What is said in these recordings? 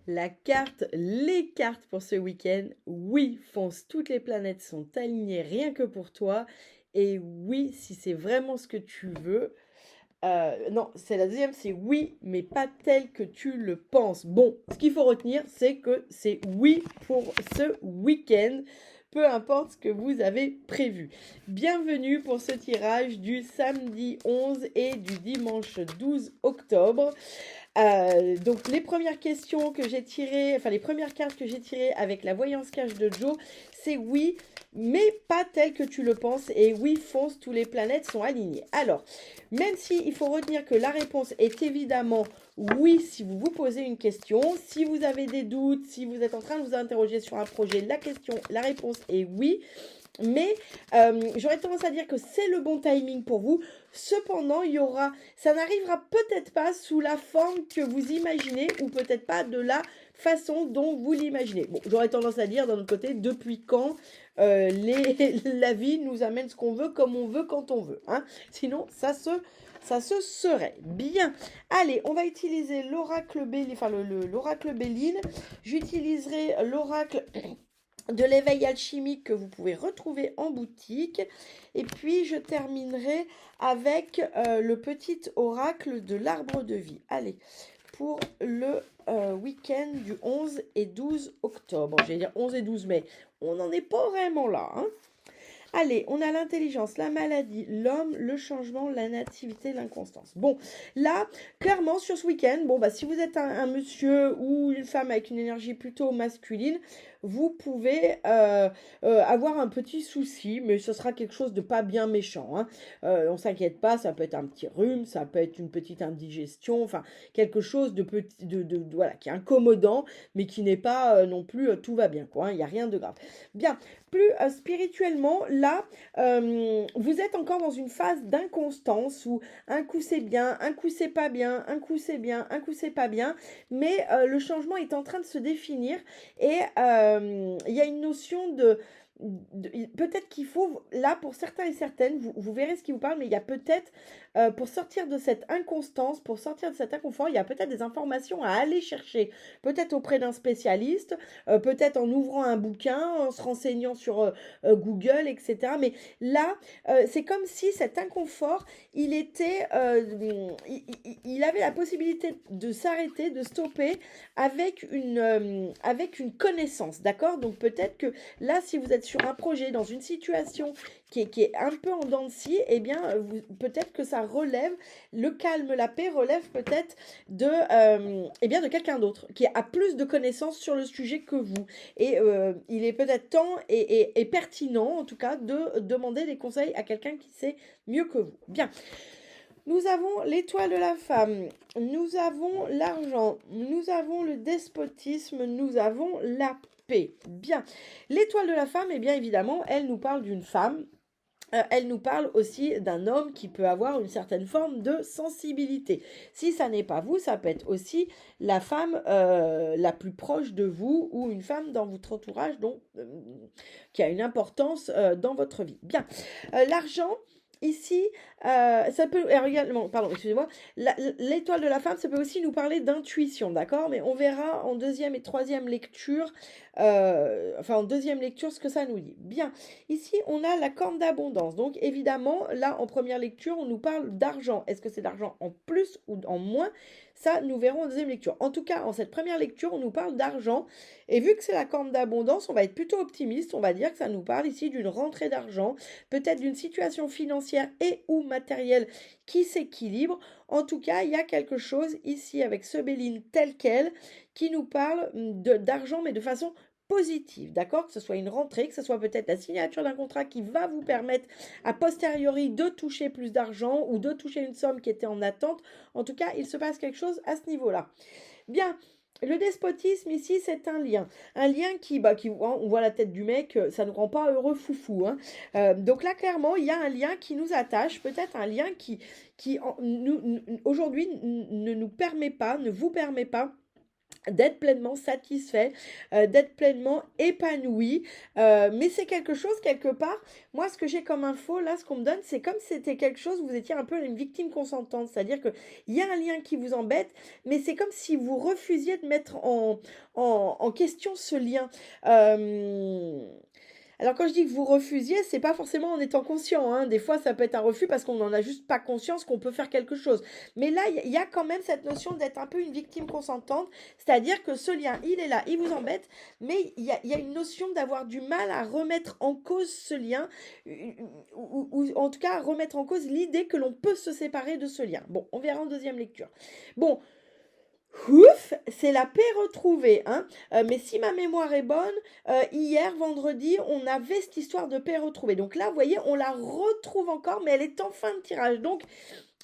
les cartes pour ce week-end. Oui, fonce, toutes les planètes sont alignées rien que pour toi. Et oui, si c'est vraiment ce que tu veux. Non, c'est la deuxième, c'est oui, mais pas tel que tu le penses. Bon, ce qu'il faut retenir, c'est que c'est oui pour ce week-end, peu importe ce que vous avez prévu. Bienvenue pour ce tirage du samedi 11 et du dimanche 12 octobre. Donc les premières questions que j'ai tirées, enfin les premières cartes que j'ai tirées avec la voyance cash de Joe, c'est oui, mais pas tel que tu le penses. Et oui, fonce, tous les planètes sont alignées. Alors, même si il faut retenir que la réponse est évidemment oui si vous vous posez une question, si vous avez des doutes, si vous êtes en train de vous interroger sur un projet, la réponse est oui. Mais j'aurais tendance à dire que c'est le bon timing pour vous. Cependant, ça n'arrivera peut-être pas sous la forme que vous imaginez ou peut-être pas de la façon dont vous l'imaginez. Bon, j'aurais tendance à dire d'un autre côté, depuis quand la vie nous amène ce qu'on veut, comme on veut, quand on veut. Hein. Sinon, ça se serait. Bien. Allez, on va utiliser l'oracle Béline, enfin l'oracle Béline. J'utiliserai l'oracle de l'éveil alchimique que vous pouvez retrouver en boutique. Et puis, je terminerai avec le petit oracle de l'arbre de vie. Allez, pour le week-end du 11 et 12 octobre. J'allais dire 11 et 12 mai. On n'en est pas vraiment là. Hein. Allez, on a l'intelligence, la maladie, l'homme, le changement, la nativité, l'inconstance. Bon, là, clairement, sur ce week-end, bon, bah, si vous êtes un monsieur ou une femme avec une énergie plutôt masculine, vous pouvez avoir un petit souci, mais ce sera quelque chose de pas bien méchant. Hein. On s'inquiète pas, ça peut être un petit rhume, ça peut être une petite indigestion, enfin, quelque chose de petit, voilà, qui est incommodant, mais qui n'est pas non plus tout va bien, quoi. Il n'y a rien de grave. Bien, plus spirituellement, là, vous êtes encore dans une phase d'inconstance où un coup c'est bien, un coup c'est pas bien, un coup c'est bien, un coup c'est pas bien, mais le changement est en train de se définir et il y a une notion peut-être qu'il faut, là, pour certains et certaines, vous verrez ce qui vous parle, mais il y a peut-être, pour sortir de cette inconstance, pour sortir de cet inconfort, il y a peut-être des informations à aller chercher, peut-être auprès d'un spécialiste, peut-être en ouvrant un bouquin, en se renseignant sur Google, etc. Mais là, c'est comme si cet inconfort, il était, il avait la possibilité de s'arrêter, de stopper avec une connaissance, d'accord? Donc peut-être que là, si vous êtes sur un projet, dans une situation qui est un peu en dents de scie, eh bien, peut-être que ça relève, le calme, la paix relève peut-être eh bien, de quelqu'un d'autre, qui a plus de connaissances sur le sujet que vous. Et il est peut-être temps et pertinent, en tout cas, de demander des conseils à quelqu'un qui sait mieux que vous. Bien. Nous avons l'étoile de la femme, nous avons l'argent, nous avons le despotisme, nous avons la paix. Bien. L'étoile de la femme, eh bien évidemment, elle nous parle d'une femme. Elle nous parle aussi d'un homme qui peut avoir une certaine forme de sensibilité. Si ça n'est pas vous, ça peut être aussi la femme la plus proche de vous ou une femme dans votre entourage qui a une importance dans votre vie. Bien. L'argent, ici, ça peut également, pardon, excusez-moi, l'étoile de la femme, ça peut aussi nous parler d'intuition, d'accord? Mais on verra en deuxième et troisième lecture, en deuxième lecture, ce que ça nous dit. Bien, ici, on a la corne d'abondance. Donc, évidemment, là, en première lecture, on nous parle d'argent. Est-ce que c'est d'argent en plus ou en moins? Ça, nous verrons en deuxième lecture. En tout cas, en cette première lecture, on nous parle d'argent. Et vu que c'est la corne d'abondance, on va être plutôt optimiste. On va dire que ça nous parle ici d'une rentrée d'argent, peut-être d'une situation financière et ou matérielle qui s'équilibre. En tout cas, il y a quelque chose ici avec ce Béline tel quel qui nous parle d'argent, mais de façon positive, d'accord? Que ce soit une rentrée, que ce soit peut-être la signature d'un contrat qui va vous permettre a posteriori de toucher plus d'argent ou de toucher une somme qui était en attente. En tout cas, il se passe quelque chose à ce niveau-là. Bien, le despotisme ici, c'est un lien. Un lien on voit la tête du mec, ça ne rend pas heureux foufou. Hein. Donc là, clairement, il y a un lien qui nous attache, peut-être un lien qui aujourd'hui ne vous permet pas d'être pleinement satisfait, d'être pleinement épanoui. Mais c'est quelque chose, quelque part, moi ce que j'ai comme info, là, ce qu'on me donne, c'est comme si c'était quelque chose, vous étiez un peu une victime consentante, c'est-à-dire qu'il y a un lien qui vous embête, mais c'est comme si vous refusiez de mettre en question ce lien. Euh, alors quand je dis que vous refusiez, c'est pas forcément en étant conscient, hein. Des fois, ça peut être un refus parce qu'on n'en a juste pas conscience qu'on peut faire quelque chose. Mais là, il y a quand même cette notion d'être un peu une victime consentante, c'est-à-dire que ce lien, il est là, il vous embête, mais il y a une notion d'avoir du mal à remettre en cause ce lien, ou en tout cas à remettre en cause l'idée que l'on peut se séparer de ce lien. Bon, on verra en deuxième lecture. Bon, ouf, c'est la paix retrouvée, hein. Mais si ma mémoire est bonne, hier, vendredi, on avait cette histoire de paix retrouvée. Donc là, vous voyez, on la retrouve encore, mais elle est en fin de tirage. Donc,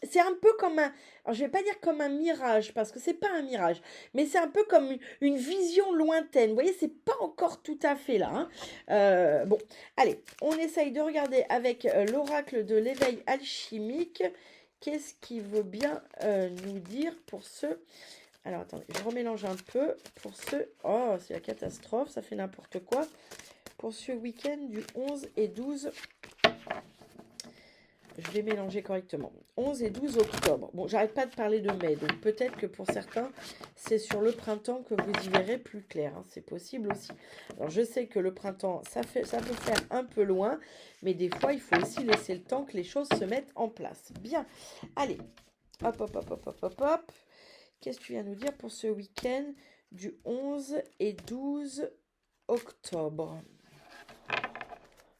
c'est un peu comme un... Alors, je vais pas dire comme un mirage, parce que c'est pas un mirage, mais c'est un peu comme une vision lointaine. Vous voyez, c'est pas encore tout à fait là, hein. Bon, allez, on essaye de regarder avec l'oracle de l'éveil alchimique. Qu'est-ce qu'il veut bien nous dire pour ce... Alors, attendez, je remélange un peu pour ce... Oh, c'est la catastrophe, ça fait n'importe quoi. Pour ce week-end du 11 et 12... Je vais mélanger correctement. 11 et 12 octobre. Bon, j'arrête pas de parler de mai, donc peut-être que pour certains, c'est sur le printemps que vous y verrez plus clair, hein. C'est possible aussi. Alors, je sais que le printemps, ça peut faire un peu loin, mais des fois, il faut aussi laisser le temps que les choses se mettent en place. Bien. Allez. Hop, hop, hop, hop, hop, hop, hop. Qu'est-ce que tu viens nous dire pour ce week-end du 11 et 12 octobre?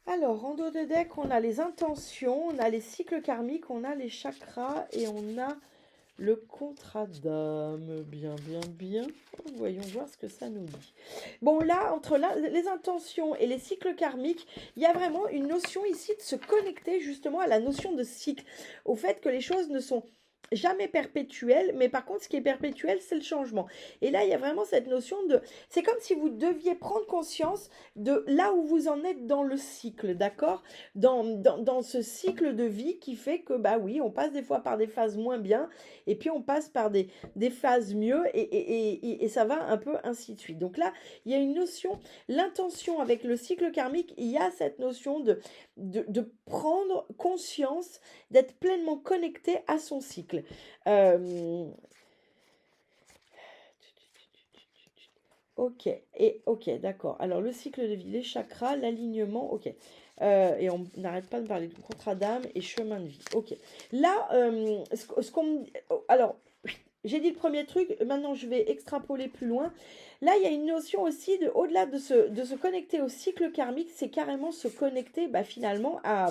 Alors, en dos de deck, on a les intentions, on a les cycles karmiques, on a les chakras et on a le contrat d'âme. Bien, bien, bien. Voyons voir ce que ça nous dit. Bon, là, entre les intentions et les cycles karmiques, il y a vraiment une notion ici de se connecter justement à la notion de cycle, au fait que les choses ne sont jamais perpétuelles, mais par contre, ce qui est perpétuel, c'est le changement. Et là, il y a vraiment cette notion de... C'est comme si vous deviez prendre conscience de là où vous en êtes dans le cycle, d'accord, dans ce cycle de vie qui fait que, bah oui, on passe des fois par des phases moins bien, et puis on passe par des phases mieux, et ça va un peu ainsi de suite. Donc là, il y a une notion, l'intention avec le cycle karmique, il y a cette notion de prendre conscience, d'être pleinement connecté à son cycle. Ok, ok, d'accord. Alors le cycle de vie, les chakras, l'alignement, ok. Et on n'arrête pas de parler de contrat d'âme et chemin de vie. Ok. Là, ce qu'on... Alors, j'ai dit le premier truc, maintenant je vais extrapoler plus loin. Là, il y a une notion aussi, au-delà de se connecter au cycle karmique, c'est carrément se connecter finalement à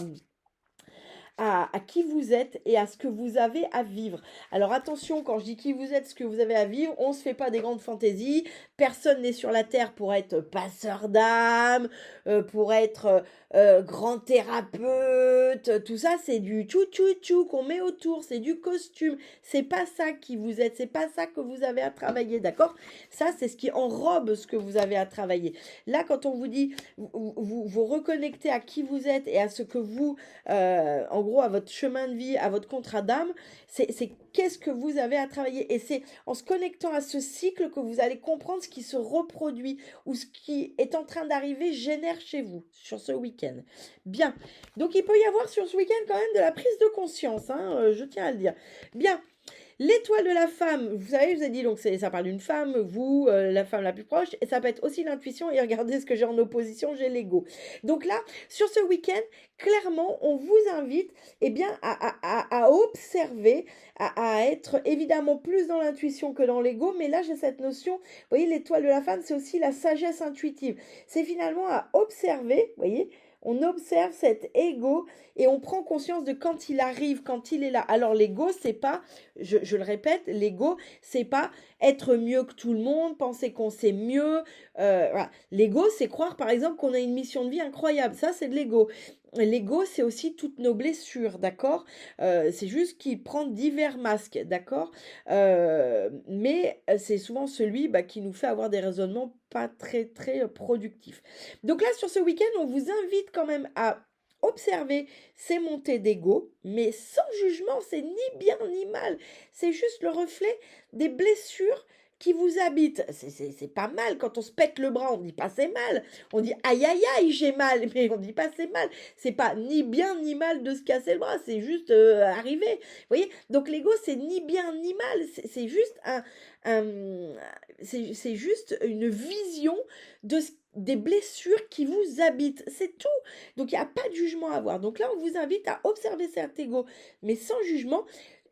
qui vous êtes et à ce que vous avez à vivre. Alors attention, quand je dis qui vous êtes, ce que vous avez à vivre, on ne se fait pas des grandes fantaisies. Personne n'est sur la terre pour être passeur d'âme, pour être grand thérapeute. Tout ça, c'est du tchou-tchou-tchou qu'on met autour, c'est du costume. C'est pas ça qui vous êtes, c'est pas ça que vous avez à travailler, d'accord? Ça, c'est ce qui enrobe ce que vous avez à travailler. Là, quand on vous dit, vous reconnectez à qui vous êtes et à ce que vous, en gros, à votre chemin de vie, à votre contrat d'âme, c'est qu'est-ce que vous avez à travailler. Et c'est en se connectant à ce cycle que vous allez comprendre ce qui se reproduit ou ce qui est en train d'arriver génère chez vous sur ce week-end. Bien. Donc, il peut y avoir sur ce week-end quand même de la prise de conscience, hein, je tiens à le dire. Bien. L'étoile de la femme, vous savez, je vous ai dit, donc ça parle d'une femme, vous, la femme la plus proche, et ça peut être aussi l'intuition, et regardez ce que j'ai en opposition, j'ai l'ego. Donc là, sur ce week-end, clairement, on vous invite bien, à observer, à être évidemment plus dans l'intuition que dans l'ego, mais là, j'ai cette notion, vous voyez, l'étoile de la femme, c'est aussi la sagesse intuitive. C'est finalement à observer, vous voyez, on observe cet ego et on prend conscience de quand il arrive, quand il est là. Alors l'ego, c'est pas, je le répète, l'ego, c'est pas être mieux que tout le monde, penser qu'on sait mieux. Voilà. L'ego, c'est croire par exemple qu'on a une mission de vie incroyable. Ça, c'est de l'ego. L'ego, c'est aussi toutes nos blessures, d'accord? C'est juste qu'il prend divers masques, d'accord? Mais c'est souvent celui qui nous fait avoir des raisonnements pas très, très productifs. Donc là, sur ce week-end, on vous invite quand même à observer ces montées d'ego, mais sans jugement, c'est ni bien ni mal. C'est juste le reflet des blessures qui vous habite. C'est pas mal. Quand on se pète le bras, on dit pas c'est mal. On dit aïe aïe aïe, j'ai mal. Mais on dit pas c'est mal. C'est pas ni bien ni mal de se casser le bras. C'est juste arrivé. Vous voyez? Donc l'ego, c'est ni bien ni mal. C'est juste un- c'est juste une vision des blessures qui vous habitent. C'est tout. Donc il n'y a pas de jugement à avoir. Donc là, on vous invite à observer cet ego, mais sans jugement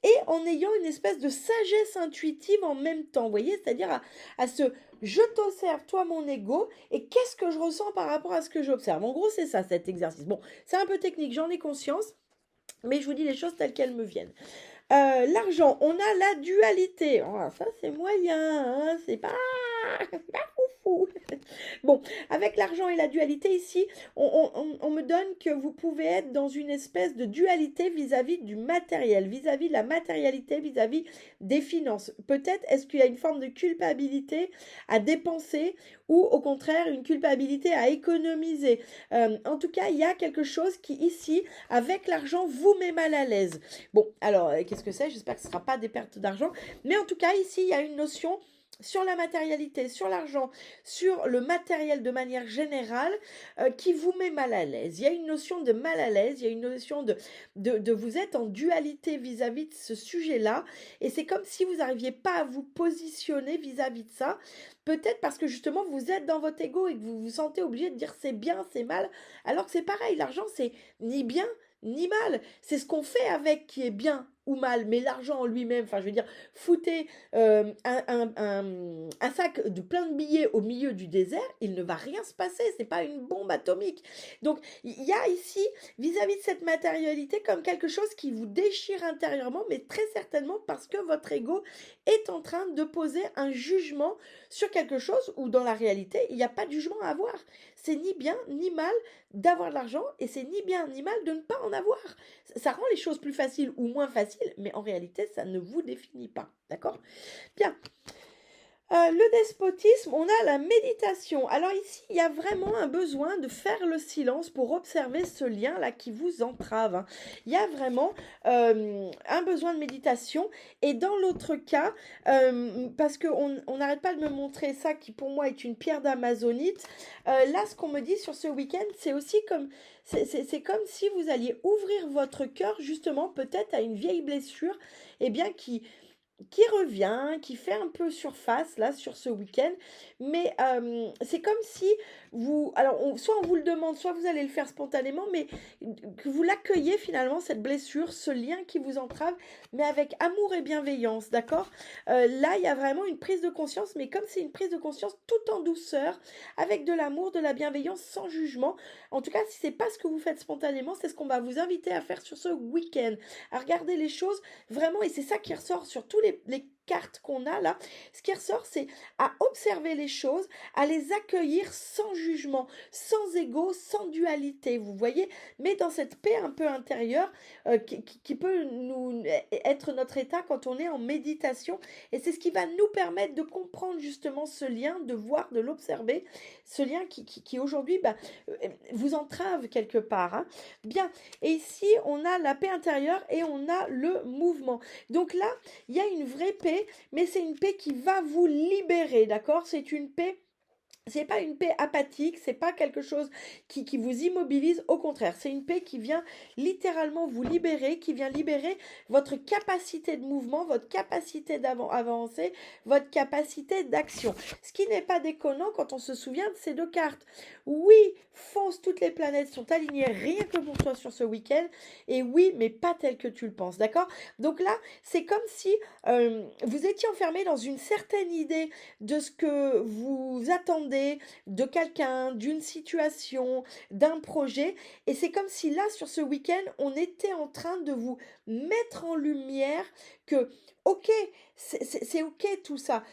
et en ayant une espèce de sagesse intuitive en même temps, vous voyez, c'est-à-dire à ce je t'observe, toi mon ego, et qu'est-ce que je ressens par rapport à ce que j'observe. En gros, c'est ça cet exercice. Bon, c'est un peu technique, j'en ai conscience, mais je vous dis les choses telles qu'elles me viennent. L'argent, on a la dualité. Oh, ça, c'est moyen, hein, c'est pas, pas foufou. Bon, avec l'argent et la dualité ici, on me donne que vous pouvez être dans une espèce de dualité vis-à-vis du matériel, vis-à-vis de la matérialité, vis-à-vis des finances. Peut-être est-ce qu'il y a une forme de culpabilité à dépenser ou au contraire une culpabilité à économiser. En tout cas, il y a quelque chose qui ici, avec l'argent, vous met mal à l'aise. Bon, alors, qu'est-ce que c'est? J'espère que ce ne sera pas des pertes d'argent. Mais en tout cas, ici, il y a une notion sur la matérialité, sur l'argent, sur le matériel de manière générale, qui vous met mal à l'aise. Il y a une notion de mal à l'aise, il y a une notion de vous êtes en dualité vis-à-vis de ce sujet-là, et c'est comme si vous n'arriviez pas à vous positionner vis-à-vis de ça, peut-être parce que justement vous êtes dans votre ego et que vous vous sentez obligé de dire c'est bien, c'est mal, alors que c'est pareil, l'argent c'est ni bien ni mal. C'est ce qu'on fait avec qui est bien ou mal, mais l'argent en lui-même, enfin je veux dire, foutez un sac de plein de billets au milieu du désert, il ne va rien se passer, c'est pas une bombe atomique. Donc il y a ici, vis-à-vis de cette matérialité, comme quelque chose qui vous déchire intérieurement, mais très certainement parce que votre ego est en train de poser un jugement sur quelque chose où dans la réalité, il n'y a pas de jugement à avoir. C'est ni bien ni mal d'avoir de l'argent et c'est ni bien ni mal de ne pas en avoir. Ça rend les choses plus faciles ou moins faciles, mais en réalité, ça ne vous définit pas. D'accord? Bien. Le despotisme, on a la méditation. Alors ici, il y a vraiment un besoin de faire le silence pour observer ce lien-là qui vous entrave, hein. Il y a vraiment un besoin de méditation. Et dans l'autre cas, parce qu'on n'arrête pas de me montrer ça qui pour moi est une pierre d'amazonite, là ce qu'on me dit sur ce week-end, c'est aussi comme... C'est comme si vous alliez ouvrir votre cœur justement peut-être à une vieille blessure, eh bien qui revient, qui fait un peu surface là sur ce week-end, mais c'est comme si vous, alors soit on vous le demande, soit vous allez le faire spontanément, mais que vous l'accueillez finalement cette blessure, ce lien qui vous entrave, mais avec amour et bienveillance, d'accord? Là il y a vraiment une prise de conscience, mais comme c'est une prise de conscience tout en douceur, avec de l'amour, de la bienveillance, sans jugement. En tout cas, si c'est pas ce que vous faites spontanément, c'est ce qu'on va vous inviter à faire sur ce week-end, à regarder les choses vraiment, et c'est ça qui ressort sur tous les cartes qu'on a là. Ce qui ressort, c'est à observer les choses, à les accueillir sans jugement, sans ego, sans dualité, vous voyez, mais dans cette paix un peu intérieure qui peut être notre état quand on est en méditation. Et c'est ce qui va nous permettre de comprendre justement ce lien, de voir, de l'observer, ce lien qui aujourd'hui vous entrave quelque part, hein. Bien, et ici, on a la paix intérieure et on a le mouvement. Donc là, il y a une vraie paix, mais c'est une paix qui va vous libérer, d'accord? C'est une paix. C'est pas une paix apathique, c'est pas quelque chose qui vous immobilise, au contraire, c'est une paix qui vient littéralement vous libérer, qui vient libérer votre capacité de mouvement, votre capacité d'avancer, votre capacité d'action. Ce qui n'est pas déconnant quand on se souvient de ces deux cartes. Oui, fonce, toutes les planètes sont alignées rien que pour toi sur ce week-end, et oui, mais pas tel que tu le penses, d'accord? Donc là, c'est comme si vous étiez enfermé dans une certaine idée de ce que vous attendez de quelqu'un, d'une situation, d'un projet. Et c'est comme si là, sur ce week-end, on était en train de vous mettre en lumière que, ok, c'est ok tout ça,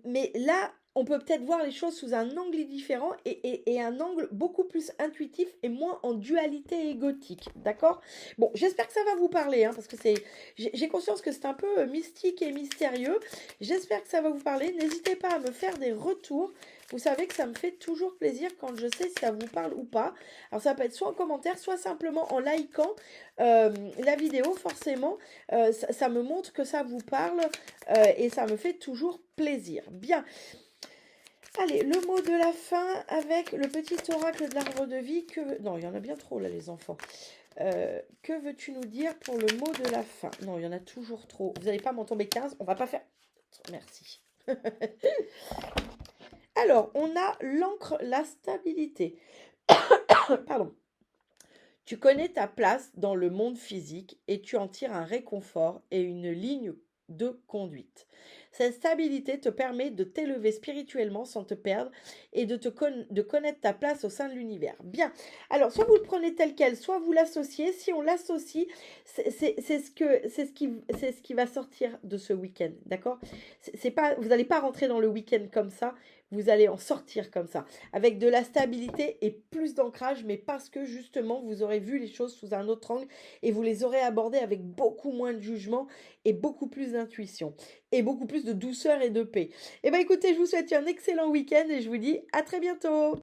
mais là, on peut peut-être voir les choses sous un angle différent et un angle beaucoup plus intuitif et moins en dualité égotique. D'accord? Bon, j'espère que ça va vous parler, hein, parce que j'ai conscience que c'est un peu mystique et mystérieux. J'espère que ça va vous parler. N'hésitez pas à me faire des retours. Vous savez que ça me fait toujours plaisir quand je sais si ça vous parle ou pas. Alors ça peut être soit en commentaire, soit simplement en likant la vidéo. Forcément, ça me montre que ça vous parle et ça me fait toujours plaisir. Bien. Allez, le mot de la fin avec le petit oracle de l'arbre de vie. Non, il y en a bien trop là, les enfants. Que veux-tu nous dire pour le mot de la fin? Non, il y en a toujours trop. Vous n'allez pas m'en tomber 15. On va pas faire... Merci. Alors, on a l'encre, la stabilité. Pardon. Tu connais ta place dans le monde physique et tu en tires un réconfort et une ligne de conduite. Cette stabilité te permet de t'élever spirituellement sans te perdre et de connaître ta place au sein de l'univers. Bien, alors soit vous le prenez tel quel, soit vous l'associez. Si on l'associe, c'est ce qui va sortir de ce week-end, d'accord? C'est pas, vous n'allez pas rentrer dans le week-end comme ça, vous allez en sortir comme ça, avec de la stabilité et plus d'ancrage, mais parce que justement, vous aurez vu les choses sous un autre angle et vous les aurez abordées avec beaucoup moins de jugement et beaucoup plus d'intuition et beaucoup plus de douceur et de paix. Eh bien écoutez, je vous souhaite un excellent week-end et je vous dis à très bientôt.